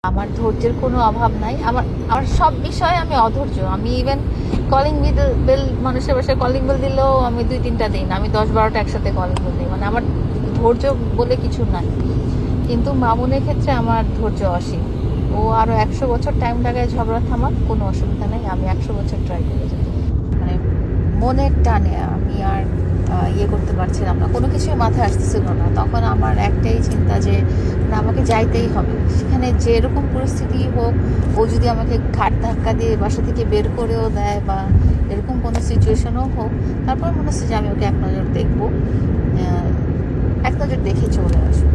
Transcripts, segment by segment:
আমার ধৈর্যের কোনো অভাব নাই। আমার আমার সব বিষয়ে আমি অধৈর্য। আমি ইভেন কলিং বেল মানুষের বাসায় কলিং বেল দিলেও আমি 2-3টা দিই না, আমি 10-12টা একসাথে কলিং বেল দিই। মানে আমার ধৈর্য বলে কিছু নাই। কিন্তু মামুনের ক্ষেত্রে আমার ধৈর্য অসীম। ও আরো 100 বছর টাইম লাগায় ঝগড়া থামাক, কোনো অসুবিধা নেই, আমি 100 বছর ট্রাই করে যাবো। মানে মনের টানে আমি আর ইয়ে করতে পারছিলাম না, কোনো কিছুই মাথায় আসতেছিল না। তখন আমার একটাই চিন্তা যে না, আমাকে যাইতেই হবে। সেখানে যেরকম পরিস্থিতি হোক, ও যদি আমাকে ঘাট ধাক্কা দিয়ে বাসা থেকে বের করেও দেয় বা এরকম কোনো সিচুয়েশনও হোক, তারপর মনে হচ্ছে যে আমি ওকে এক নজর দেখবো, এক নজর দেখে চলে আসবো।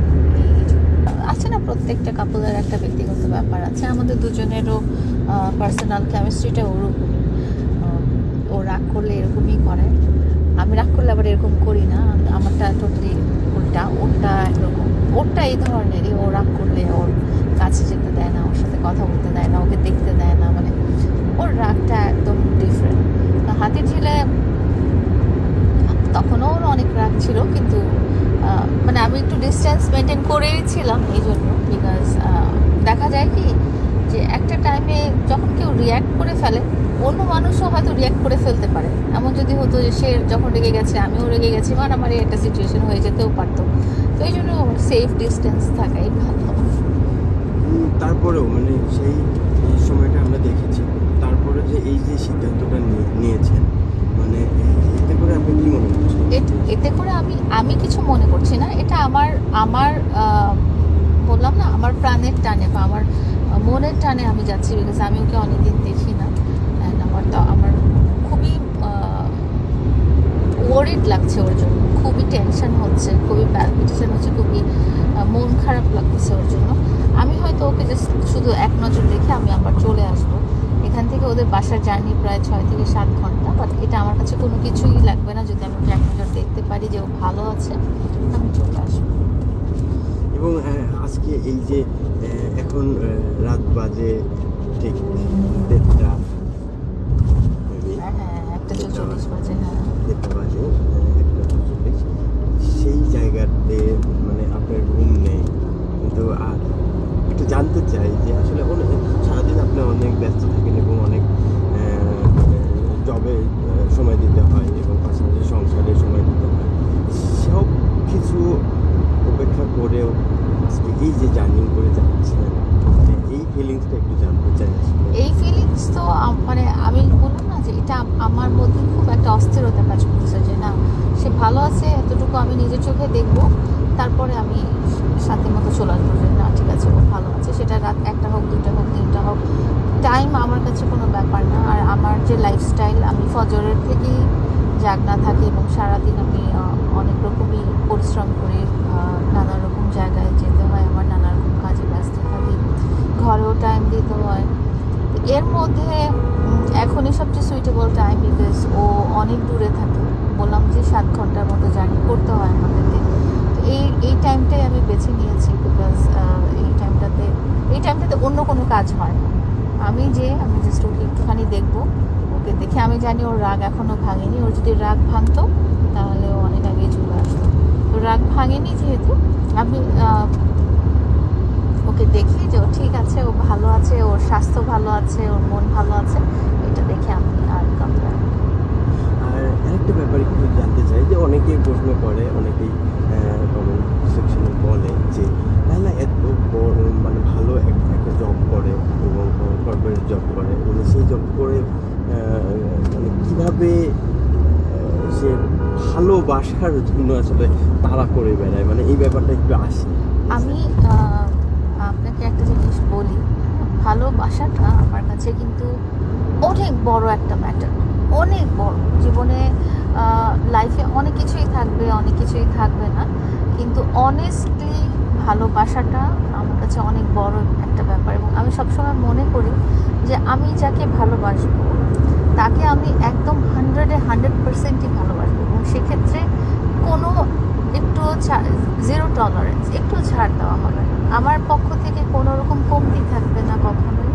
আছে না, প্রত্যেকটা কাপলের একটা ব্যক্তিগত ব্যাপার আছে। আমাদের দুজনেরও পার্সোনাল কেমিস্ট্রিটা ওরকমই। ও রাগ করলে এরকমই করে, আমি রাগ করলে আবার এরকম করি না। আমারটা টোটালি উল্টা, ওরটা একরকম। ওরটা এই ধরনেরই, ও রাগ করলে ওর কাছে যেতে দেয় না, ওর সাথে কথা বলতে দেয় না, ওকে দেখতে দেয় না। মানে ওর রাগটা একদম ডিফারেন্ট। হাতির ঝিলে তখনও ওর অনেক রাগ ছিল, কিন্তু মানে আমি একটু ডিস্টেন্স মেনটেন করেই ছিলাম এই জন্য। বিকজ দেখা যায় কি, যে একটা টাইমে যখন কেউ রিয়্যাক্ট করে ফেলে, অন্য মানুষও হয়তো রিয়্যাক্ট করে ফেলতে পারে। এমন যদি হতো যে সে যখন রেগে গেছে আমিও রেগে গেছি, মারামারি একটা সিচুয়েশন হয়ে যেতেও পারতো। তো এই জন্য সেফ ডিস্টেন্স থাকাই ভালো। তারপরেও মানে সেই সময়টা আমরা দেখেছি, তারপরে যে এই যে সিদ্ধান্তটা নিয়েছেন, মানে এতে করে আপনি কি মনে করছেন? এতে করে আমি কিছু মনে করছি না। এটা আমার আমার বললাম না, আমার প্রাণের টানে বা আমার মনের টানে আমি যাচ্ছি। বিকজ আমি ওকে অনেকদিন দেখি না। অ্যান্ড আমার খুবই ওয়ারিড লাগছে ওর জন্য, খুবই টেনশন হচ্ছে, খুবই প্যালপিটেশন হচ্ছে, খুবই মন খারাপ লাগতেছে ওর জন্য। আমি হয়তো ওকে জাস্ট শুধু এক নজর দেখে আমি আবার চলে আসবো। এখান থেকে ওদের বাসার জার্নি প্রায় 6 থেকে 7 ঘন্টা। বাট এটা আমার কাছে কোনো কিছুই লাগবে না, যদি আমি ওকে এক নজর দেখতে পারি যে ও ভালো আছে, আমি চলে আসবো। এবং আজকে এই যে এখন রাত বাজে ঠিক 1:30, হ্যাঁ, 1:40 বাজে। হ্যাঁ, 1:30 বাজে, 1:40। সেই জায়গাতে মানে আপনার ঘুম নেই, কিন্তু আর একটু জানতে চাই যে আসলে সারাদিন আপনি অনেক ব্যস্ত থাকেন এবং অনেক জবে সময় দিতে হয় এবং পাশাপাশি সংসারে সময় দিতে হয়। সব কিছু উপেক্ষা করেও আজকে এই যে জার্নি করে যাচ্ছেন, মানে এই ফিলিংসটা একটু জানতে চাই। এই ফিলিংস তো মানে আমি বললাম না যে এটা আমার মধ্যে খুব একটা অস্থিরতা কাজ করতেছে, যে না, সে ভালো আছে এতটুকু আমি নিজের চোখে দেখবো, তারপরে আমি সাথে মতো চলে আসবো যে না, ঠিক আছে, ও ভালো আছে। সেটা রাত 1টা হোক, 2টা হোক, 3টা হোক, টাইম আমার কাছে কোনো ব্যাপার না। আর আমার যে লাইফস্টাইল, আমি ফজরের থেকেই জাগনা থাকি এবং সারাদিন আমি অনেক রকমই পরিশ্রম করি, নানা রকম জায়গায় যেতে হয়, আমার নানা রকম কাজে ব্যস্ত থাকি, ঘরেও টাইম দিতে হয়। এর মধ্যে এখনই সবচেয়ে সুইটেবল টাইম, বিকজ ও অনেক দূরে থাকে। বললাম যে 7 ঘন্টার মতো জার্নি করতে হয় আমাদেরকে। তো এই টাইমটাই আমি বেছে নিয়েছি, বিকজ এই টাইমটাতে অন্য কোনো কাজ হয় না। আমি জাস্ট ওকে একটুখানি দেখবো। ওকে দেখে আমি জানি ওর রাগ এখনও ভাঙেনি। ওর যদি রাগ ভাঙতো তাহলে ও অনেক আগেই চলে আসতো। তো রাগ ভাঙেনি যেহেতু, আমি ওকে দেখি যে ও ঠিক আছে, ও ভালো আছে, ওর স্বাস্থ্য ভালো আছে, ওর মন ভালো আছে, এটা দেখে আমি আর কাঁদলাম। আর আরেকটা ব্যাপার একটু জানতে চাই, যে অনেকেই প্রশ্ন করে, অনেকেই কমেন্ট সেকশনে বলে যে লাইলা এত বড় মানে ভালো একটা জব করে এবং কর্পোরেট জব করে, এবং সেই জব করে মানে কীভাবে সে ভালোবাসার জন্য আসলে তাড়া করে বেড়ায়, মানে এই ব্যাপারটা একটু আসে। আমি আপনাকে একটা জিনিস বলি, ভালোবাসাটা আমার কাছে কিন্তু অনেক বড় একটা ম্যাটার, অনেক বড়। জীবনে লাইফে অনেক কিছুই থাকবে, অনেক কিছুই থাকবে না, কিন্তু অনেস্টলি ভালোবাসাটা আমার কাছে অনেক বড় একটা ব্যাপার। এবং আমি সবসময় মনে করি যে আমি যাকে ভালোবাসবো তাকে আমি একদম 100% ভালোবাসবো। এবং সেক্ষেত্রে কোনো একটু 0 টলারেন্স, একটু ছাড় দেওয়া হবে না। আমার পক্ষ থেকে কোনো রকম কমতি থাকবে না কখনোই,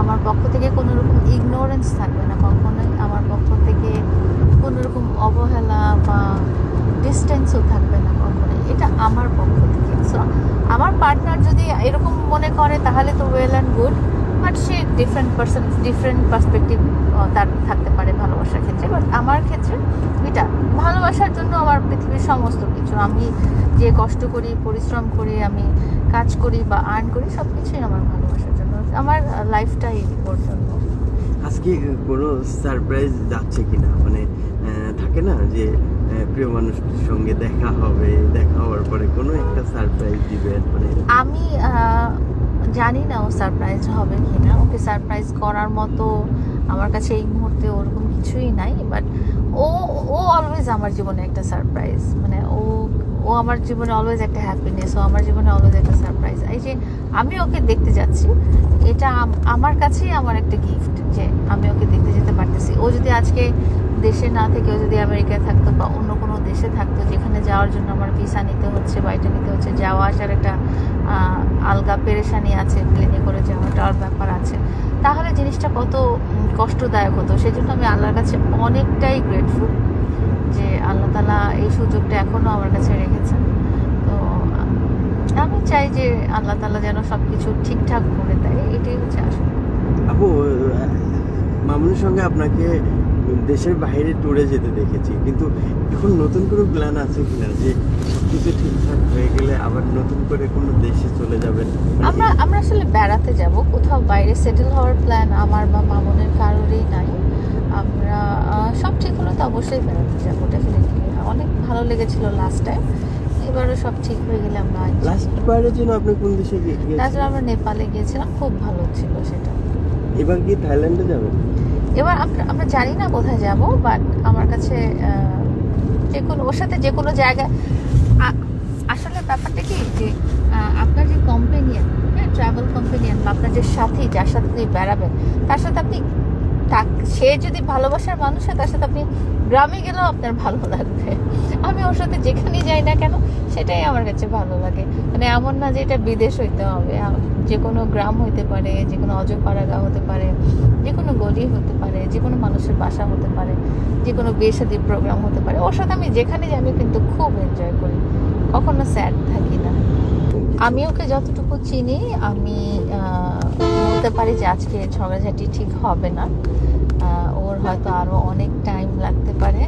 আমার পক্ষ থেকে কোনো রকম ইগনোরেন্স থাকবে না কখনোই, আমার পক্ষ থেকে কোনো রকম অবহেলা বা ডিস্টেন্সও থাকবে না কখনোই। এটা আমার পক্ষ থেকে। সো আমার পার্টনার যদি এরকম মনে করে তাহলে তো well and good, but say different person, different perspective তার থাকতে পারে ভালোবাসার ক্ষেত্রে। বাট আমার ক্ষেত্রে এটা ভালোবাসার জন্য আমার পৃথিবীর সমস্ত কিছু, আমি যে কষ্ট করি, পরিশ্রম করি, আমি কাজ করি বা আর্ন করি, সব কিছুই আমার ভালোবাসার জন্য। আমার লাইফটাই ওর জন্য। আজকে কোনো সারপ্রাইজ যাচ্ছে কিনা, মানে থাকে না যে প্রিয় মানুষটির সঙ্গে দেখা হবে, দেখা হওয়ার পরে কোনো একটা সারপ্রাইজ দিবেন, মানে আমি জানি না ও সারপ্রাইজ হবে কিনা। ওকে সারপ্রাইজ করার মতো আমার কাছে এই মুহূর্তে ওরকম কিছুই নাই। বাট ও ও অলওয়েজ আমার জীবনে একটা সারপ্রাইজ, মানে ও ও আমার জীবনে অলওয়েজ একটা হ্যাপিনেস, ও আমার জীবনে অলওয়েজ একটা সারপ্রাইজ। এই যে আমি ওকে দেখতে যাচ্ছি, এটা আমার কাছেই আমার একটা গিফট যে আমি ওকে দেখতে যেতে পারতেছি। ও যদি আজকে দেশে না থেকে, ও যদি আমেরিকায় থাকতো বা অন্য কোনো দেশে থাকতো যেখানে যাওয়ার জন্য আমার ভিসা নিতে হচ্ছে বা এটা নিতে হচ্ছে, যাওয়া আসার একটা আলগা পেরেশানি আছে, প্লেনে করে যাওয়াটার ব্যাপার আছে, তাহলে জিনিসটা কত কষ্টদায়ক হতো। সেই জন্য আমি আল্লাহর কাছে অনেকটাই গ্রেটফুল যে আল্লাহ তাআলা এই সুযোগটা এখনও আমার কাছে রেখেছেন। তো আমি চাই যে আল্লাহ তাআলা যেন সব কিছু ঠিকঠাক করে দেয়, এটাই হচ্ছে আসলে। আপু, মামুনের সঙ্গে আপনাকে দেশের বাইরে ট্যুরে যেতে দেখেছি, কিন্তু এখন নতুন কোনো প্ল্যান আছে কিনা যে সবকিছু ঠিকঠাক হয়ে গেলে আবার নতুন করে কোনো দেশে চলে যাবেন? আমরা আসলে বেড়াতে যাব, কোথাও বাইরে সেটেল হওয়ার প্ল্যান আমার বা মামুনের কারোরই নাই। আমরা সব ঠিক হলো তো অবশ্যই বেড়াতে যাবো, ডেফিনেটলি। অনেক ভালো লেগেছিল লাস্ট টাইম, এবারও সব ঠিক হয়ে গেলে আমরা লাস্ট বারের জন্য আপনি কোন দেশে গিয়েছিলেন? তাছাড়া আমরা নেপালে গিয়েছিলাম, খুব ভালো ছিল সেটা। এবার কি থাইল্যান্ডে যাবেন? এবার আমরা জানি না কোথায় যাব, বাট আমার কাছে যে কোনো ওর সাথে যে কোনো জায়গায় আসলে ব্যাপারটা কি যে আপনার যে কম্পেনিয়ন, হ্যাঁ, ট্রাভেল কম্পেনিয়ন বা আপনার যে সাথী, যার সাথে আপনি বেড়াবেন, তার সাথে আপনি সে যদি ভালোবাসার মানুষ হয়, তার সাথে আপনি গ্রামে গেলেও আপনার ভালো লাগবে। আমি ওর সাথে যেখানেই যাই না কেন সেটাই আমার কাছে ভালো লাগে। মানে এমন না যে এটা বিদেশ হইতে হবে, যে কোনো গ্রাম হইতে পারে, যে কোনো অজপাড়াগা হতে পারে, যে কোনো গলি হতে পারে, যে কোনো মানুষের বাসা হতে পারে, যে কোনো বিয়ে শাদীর প্রোগ্রাম হতে পারে, ওর সাথে আমি যেখানে যাই আমি কিন্তু খুব এনজয় করি, কখনো স্যাড থাকি না। আমি ওকে যতটুকু চিনি, আমি বলতে পারি যে আজকে ঝগড়াঝাটি ঠিক হবে না। ওর হয়তো আরও অনেক টাইম লাগতে পারে।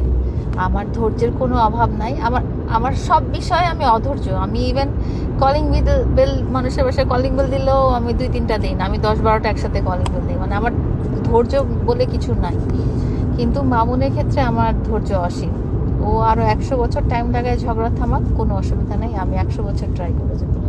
আমার ধৈর্যের কোনো অভাব নাই। আমার সব বিষয়ে আমি অধৈর্য। আমি ইভেন কলিং বেল, মানুষের বাসায় কলিং বেল দিলেও আমি 2-3টা দিই না, আমি 10-12টা একসাথে কলিং বেল দিই। মানে আমার ধৈর্য বলে কিছু নাই। কিন্তু মামুনের ক্ষেত্রে আমার ধৈর্য অসীম। ও আরও 100 বছর টাইম লাগায় ঝগড়া থামাক, কোনো অসুবিধা নেই, আমি 100 বছর ট্রাই করে যাবো।